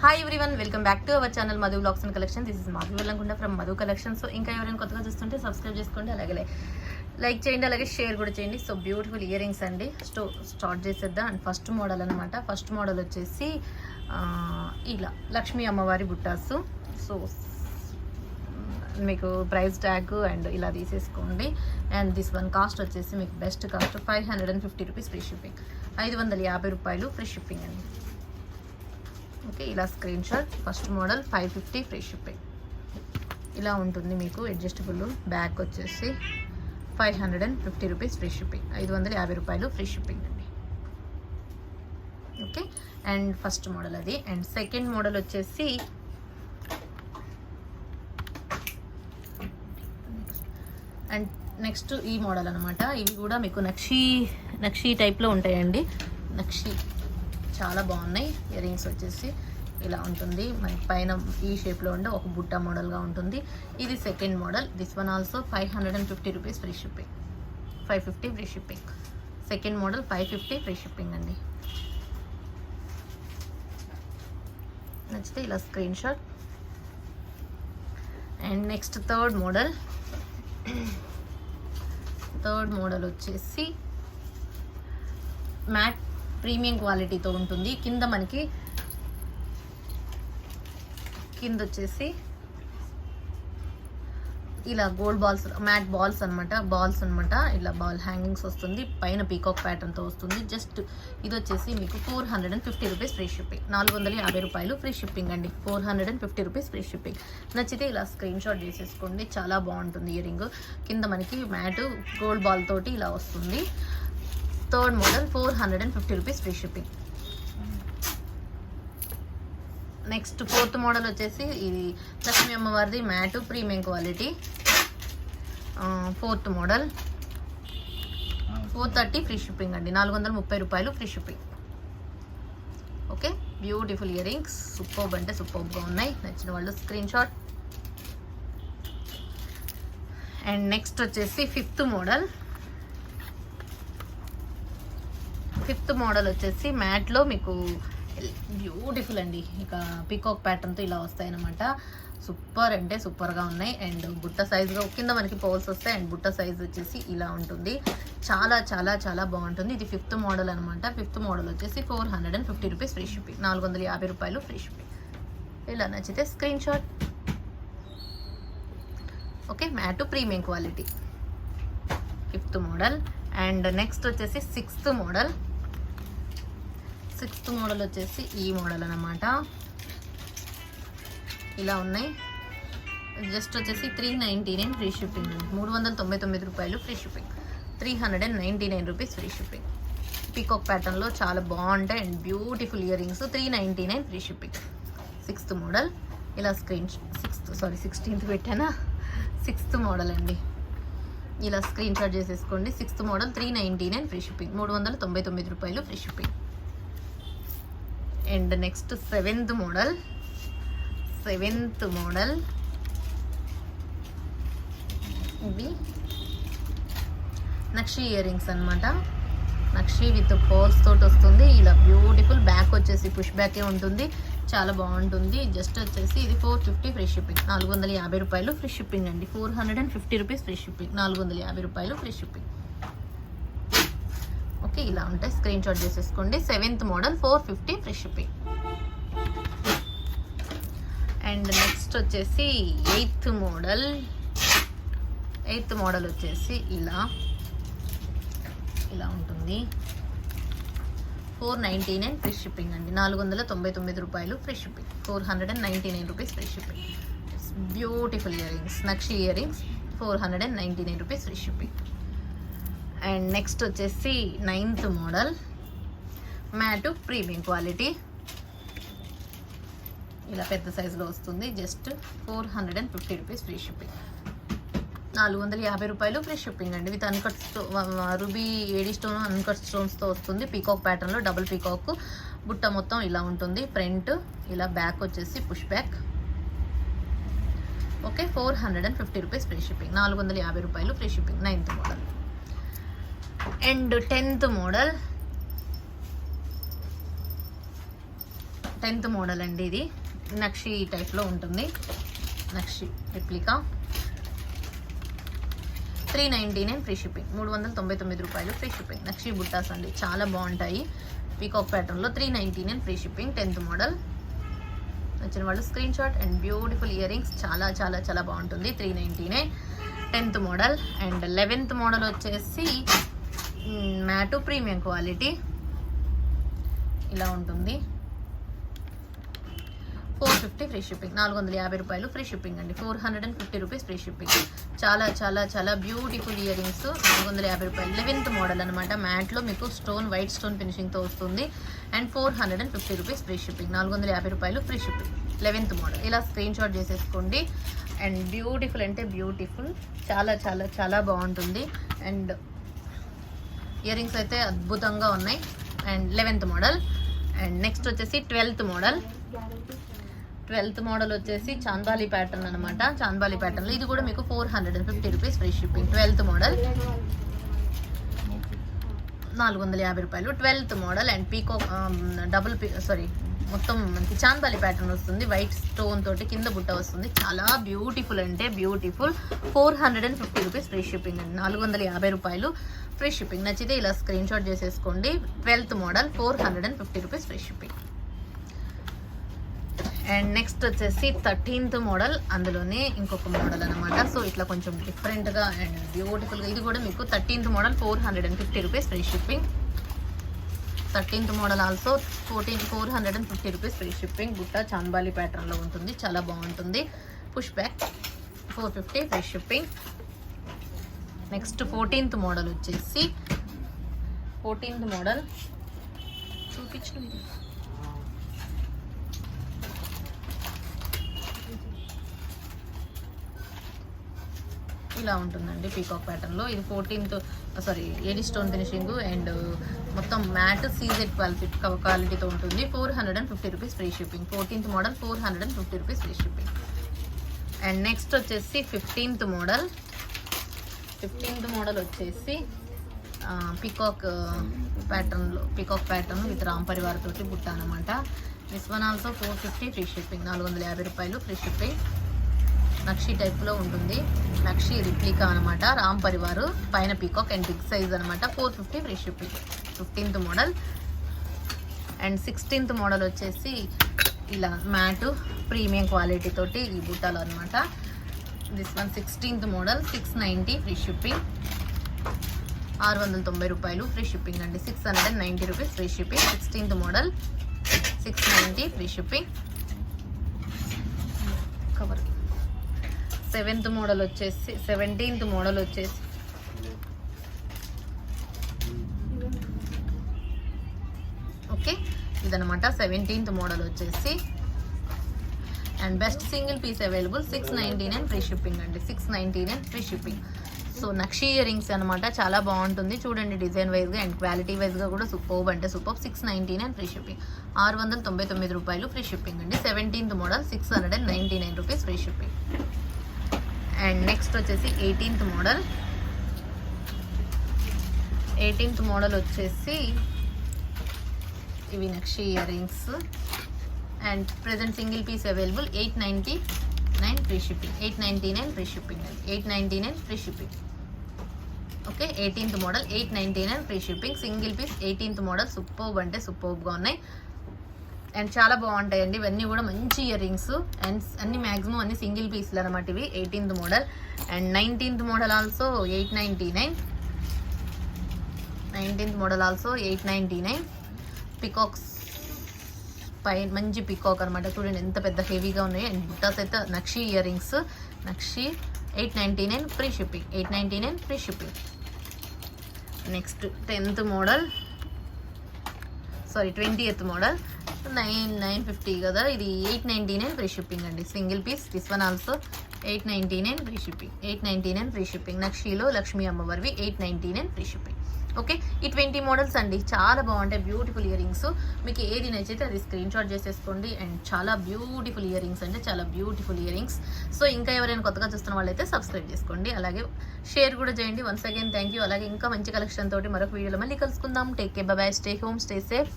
Hi everyone, welcome back to our channel Madhu vlogs and collection. This is Madhavi Vellankonda from Madhu collection. So ఇంకా ఎవరైనా కొత్తగా చూస్తుంటే subscribe చేసుకోండి, అలాగే లైక్ చేయండి, అలాగే షేర్ కూడా చేయండి. సో బ్యూటిఫుల్ ఇయర్ రింగ్స్ అండి, స్టార్ట్ చేసేద్దాం. అండ్ ఫస్ట్ మోడల్ అనమాట. ఫస్ట్ మోడల్ వచ్చేసి ఇలా లక్ష్మీ అమ్మవారి బుట్టాసు. సో మీకు ప్రైస్ ట్యాగ్ అండ్ ఇలా తీసేసుకోండి. అండ్ దిస్ వన్ కాస్ట్ వచ్చేసి మీకు best cost 550 rupees free shipping. 550 రూపాయలు ఫ్రీ షిప్పింగ్ అండి. ఓకే, ఇలా screen shot. First model 550 free shipping. ఇలా ఉంటుంది మీకు అడ్జస్టబుల్. బ్యాక్ వచ్చేసి 550 రూపీస్ ఫ్రీ షిప్పింగ్. 550 రూపాయలు ఫ్రీ షిప్పింగ్ అండి. ఓకే, అండ్ ఫస్ట్ మోడల్ అది. అండ్ సెకండ్ మోడల్ వచ్చేసి అండ్ నెక్స్ట్ ఈ మోడల్ అనమాట. ఇవి కూడా మీకు నక్షీ టైప్లో ఉంటాయండి. నక్షీ చాలా బాగున్నాయి. ఇయర్ రింగ్స్ వచ్చేసి ఇలా ఉంటుంది. మనకి పైన ఈ షేప్లో ఉండే ఒక బుట్ట మోడల్గా ఉంటుంది. ఇది second model. This one also 550 rupees free shipping. 550 free shipping. Second model 550 free shipping అండి. నచ్చితే ఇలా screen shot. And next third model వచ్చేసి మ్యాట్ ప్రీమియం క్వాలిటీతో ఉంటుంది. కింద వచ్చేసి ఇలా గోల్డ్ మ్యాట్ బాల్స్ అనమాట. ఇలా బాల్ హ్యాంగింగ్స్ వస్తుంది. పైన పీకాక్ ప్యాటర్న్తో వస్తుంది. జస్ట్ ఇది వచ్చేసి మీకు 450 రూపీస్ ఫ్రీ షిప్పింగ్. 450 రూపాయలు ఫ్రీ షిప్పింగ్ అండి. 450 రూపీస్ ఫ్రీ షిప్పింగ్. నచ్చితే ఇలా స్క్రీన్ షాట్ చేసేసుకోండి. చాలా బాగుంటుంది ఇయర్ రింగ్. కింద మనకి మ్యాట్ గోల్డ్ బాల్ తోటి ఇలా వస్తుంది. Third model 450 rupees free shipping. Next fourth model వచ్చేసి ఇది లక్ష్మీ అమ్మవారిది mat premium quality. Fourth model 430 free shipping అండి. 430 రూపాయలు free shipping. Okay, beautiful ear rings. Superb అంటే సూపర్బ్గా ఉన్నాయి. నచ్చిన వాళ్ళు స్క్రీన్ షాట్. అండ్ నెక్స్ట్ వచ్చేసి ఫిఫ్త్ మోడల్ వచ్చేసి మ్యాట్లో మీకు బ్యూటిఫుల్ అండి. ఇక పీకాక్ ప్యాటర్న్తో ఇలా వస్తాయి అన్నమాట. సూపర్ అంటే సూపర్గా ఉన్నాయి. అండ్ బుట్ట సైజుగా కింద మనకి పోల్స్ వస్తాయి. అండ్ బుట్ట సైజ్ వచ్చేసి ఇలా ఉంటుంది. చాలా చాలా చాలా బాగుంటుంది. ఇది ఫిఫ్త్ మోడల్ అనమాట. ఫిఫ్త్ మోడల్ వచ్చేసి 450 రూపీస్ ఫ్రీ షిప్పింగ్. 450 రూపాయలు ఫ్రీ షిప్పింగ్. ఇలా నచ్చితే screen shot. Okay, mat premium quality fifth model. And next వచ్చేసి సిక్స్త్ మోడల్ వచ్చేసి ఈ మోడల్ అన్నమాట. ఇలా ఉన్నాయి. జస్ట్ వచ్చేసి 399 ఫ్రీ షిప్పింగ్ అండి. 399 రూపాయలు free shipping. 399 rupees free shipping. Peacock ప్యాటర్న్లో చాలా బాగుంటాయి and beautiful ear rings. 399 free shipping. Sixth model. ఇలా సిక్స్టీన్త్ పెట్టానా. సిక్స్త్ మోడల్ అండి. ఇలా స్క్రీన్ షాట్ చేసేసుకోండి. Sixth model 399 free shipping. 399 రూపాయలు free shipping. And next seventh model ఇవి నక్షి ఇయర్ రింగ్స్ అనమాట. నక్షి విత్ పర్ల్స్ తోటి వస్తుంది. ఇలా బ్యూటిఫుల్. బ్యాక్ వచ్చేసి పుష్ బ్యాకే ఉంటుంది. చాలా బాగుంటుంది. జస్ట్ వచ్చేసి ఇది 450 ఫ్రీ షిప్పింగ్. 450 రూపాయలు ఫ్రీ షిప్పింగ్ అండి. 450 రూపీస్ ఫ్రీ షిప్పింగ్. 450 రూపాయలు ఫ్రీ షిప్పింగ్. ఓకే, ఇలా ఉంటాయి. స్క్రీన్ షాట్ చేసేసుకోండి. Seventh model 450 free shipping. And next వచ్చేసి ఎయిత్ మోడల్ వచ్చేసి ఇలా ఉంటుంది. 499 ఫ్రీ షిప్పింగ్ అండి. 499 రూపాయలు free shipping. 499 rupees free shipping. Beautiful ear rings. నక్షి year rings. 499 rupees free shipping. And next వచ్చేసి ninth model matte premium quality. ఇలా పెద్ద సైజులో వస్తుంది. Just 450 rupees free shipping. 450 రూపాయలు ఫ్రీ షిప్పింగ్ అండి. With uncut ruby AD stone uncut స్టోన్స్తో వస్తుంది. పీకాక్ ప్యాటర్న్లో డబుల్ పీకాక్. బుట్ట మొత్తం ఇలా ఉంటుంది. ఫ్రంట్ ఇలా, బ్యాక్ వచ్చేసి push back. Okay, 450 rupees free shipping. 450 రూపాయలు free shipping. Ninth model. And 10th model 10th model అండి. ఇది నక్షి టైప్లో ఉంటుంది. నక్షి రెప్లికా 399 ఫ్రీ షిప్పింగ్. 399 రూపాయలు ఫ్రీ షిప్పింగ్. నక్షి బుట్టాస్ అండి, చాలా బాగుంటాయి. పీకాక్ ప్యాటర్న్లో 399 ఫ్రీ షిప్పింగ్. 10th model. నచ్చిన వాళ్ళు screen shot. And beautiful ear rings, చాలా చాలా చాలా బాగుంటుంది. 399 10th model. And 11th model వచ్చేసి మ్యాటు ప్రీమియం క్వాలిటీ ఇలా ఉంటుంది. 450 ఫ్రీ షిప్పింగ్. 450 రూపాయలు ఫ్రీ షిప్పింగ్ అండి. 450 రూపీస్ ఫ్రీ షిప్పింగ్. చాలా చాలా చాలా బ్యూటిఫుల్ ఇయర్ రింగ్స్. 450 రూపాయలు. 11th మోడల్ అనమాట. మ్యాట్లో మీకు స్టోన్, వైట్ స్టోన్ ఫినిషింగ్తో వస్తుంది. And 450 rupees free shipping. 450 రూపాయలు ఫ్రీ షిప్పింగ్. 11th model. ఇలా స్క్రీన్ షాట్ చేసేసుకోండి. అండ్ బ్యూటిఫుల్ అంటే బ్యూటిఫుల్, చాలా చాలా చాలా బాగుంటుంది. అండ్ ఇయర్ రింగ్స్ అయితే అద్భుతంగా ఉన్నాయి. And 11th model. And next వచ్చేసి 12th మోడల్. 12th మోడల్ వచ్చేసి చాందాలి ప్యాటర్న్ అనమాట. చాందాలి ప్యాటర్న్లో ఇది కూడా మీకు 450 rupees free shipping. 12th model 450 రూపాయలు. 12th model. అండ్ పీకాక్ మొత్తం మనకి చాందాలి ప్యాటర్న్ వస్తుంది. వైట్ స్టోన్ తోటి కింద బుట్ట వస్తుంది. చాలా బ్యూటిఫుల్ అంటే బ్యూటిఫుల్. 450 రూపీస్ ఫ్రీ షిప్పింగ్ అండి. 450 రూపాయలు ఫ్రీ షిప్పింగ్. నచ్చితే ఇలా స్క్రీన్ షాట్ చేసేసుకోండి. 12th model 450 rupees free shipping. And next వచ్చేసి 13th మోడల్. అందులోనే ఇంకొక మోడల్ అనమాట. సో ఇట్లా కొంచెం డిఫరెంట్గా అండ్ బ్యూటిఫుల్గా. ఇది కూడా మీకు 13th model 450 rupees free shipping. 13th model also 450 rupees free shipping. బుట్ట చాంబాలి ప్యాటర్న్లో ఉంటుంది, చాలా బాగుంటుంది. Push back 450 free shipping. Next 14th model వచ్చేసి 14th మోడల్ చూపించండి. ఇలా ఉంటుందండి పీకాక్ ప్యాటర్న్లో. ఇది 8 స్టోన్ ఫినిషింగ్ అండ్ మొత్తం మ్యాట్ సీజెడ్ క్వాలిటీతో ఉంటుంది. 450 rupees free shipping. 14th model 450 rupees free shipping. And next వచ్చేసి 15th మోడల్. 15th మోడల్ వచ్చేసి peacock pattern with Ram Parivar తోటి బుట్ట అనమాట. This one also 450 free shipping. 450 రూపాయలు ఫ్రీ షిప్పింగ్. నక్షి టైప్లో ఉంటుంది. నక్షి రిప్లికా అనమాట. రామ్ పరివారు పైన పీకాక్ అండ్ బిగ్ సైజ్ అనమాట. 450 free shipping. 15th model. And 16th model వచ్చేసి ఇలా మ్యాటు ప్రీమియం క్వాలిటీ తోటి ఈ బుట్టాలు అనమాట. This one 16th model 690 free shipping. 690 రూపాయలు ఫ్రీ షిప్పింగ్ అండి. 690 rupees free shipping. 16th model 690 free shipping. Cover 17th model వచ్చేసి ఓకే ఇదనమాట. 17th మోడల్ వచ్చేసి and best single piece available. 699 free shipping అండి. 699 ఫ్రీ షిప్పింగ్. సో నక్షి ear rings అనమాట, చాలా బాగుంటుంది. చూడండి డిజైన్ వైజ్గా అండ్ క్వాలిటీ వైజ్గా కూడా సూపర్బ్ అంటే సూపర్బ్. 699 free shipping. 699 రూపాయలు ఫ్రీ షిప్పింగ్ అండి. 17th model 699 rupees free shipping. And next వచ్చేసి 18th మోడల్. 18th మోడల్ వచ్చేసి ఇవి నక్షి year rings and present single piece available. 899 free shipping. 899 free shipping అండి. 899 free shipping. Okay 18th model 899 free shipping. Single piece 18th model superb అంటే సూపర్బ్గా ఉన్నాయి and చాలా బాగుంటాయండి. ఇవన్నీ కూడా మంచి ఇయర్ రింగ్స్ అండ్ అన్ని మ్యాక్సిమం అన్ని సింగిల్ పీస్లు అనమాట ఇవి. 18th model. And 19th model also 899. 19th model also 899. పికాక్స్ పై మంచి పికాక్ అనమాట. చూడండి ఎంత పెద్ద హెవీగా ఉన్నాయి. అండ్ బుట్టాస్ అయితే నక్షి ఇయర్ రింగ్స్. నక్షి 899 free shipping. 899 free shipping. Next 10th model 20th model 950 కదా. ఇది 899 ఫ్రీ షిప్పింగ్ అండి. Single piece. This one also 899 free shipping. 899 free shipping. నక్షిలో లక్ష్మీ అమ్మవారివి 899 ఫ్రీ షిప్పింగ్. ఓకే ఈ 20 మోడల్స్ అండి, చాలా బాగుంటాయి. Beautiful ear rings. మీకు ఏది నచ్చితే అది స్క్రీన్ షాట్ చేసేసుకోండి. అండ్ చాలా బ్యూటిఫుల్ ఇయర్ రింగ్స్ అంటే చాలా బ్యూటిఫుల్ ఇయర్ రింగ్స్. సో ఇంకా ఎవరైనా కొత్తగా చూస్తున్న వాళ్ళైతే సబ్స్క్రైబ్ చేసుకోండి, అలాగే షేర్ కూడా చేయండి. Once again thank you. అలాగే ఇంకా మంచి కలెక్షన్ తోటి మరొక వీడియోలో మళ్ళీ కలుసుకుందాం. Take care, by by, stay home, stay safe.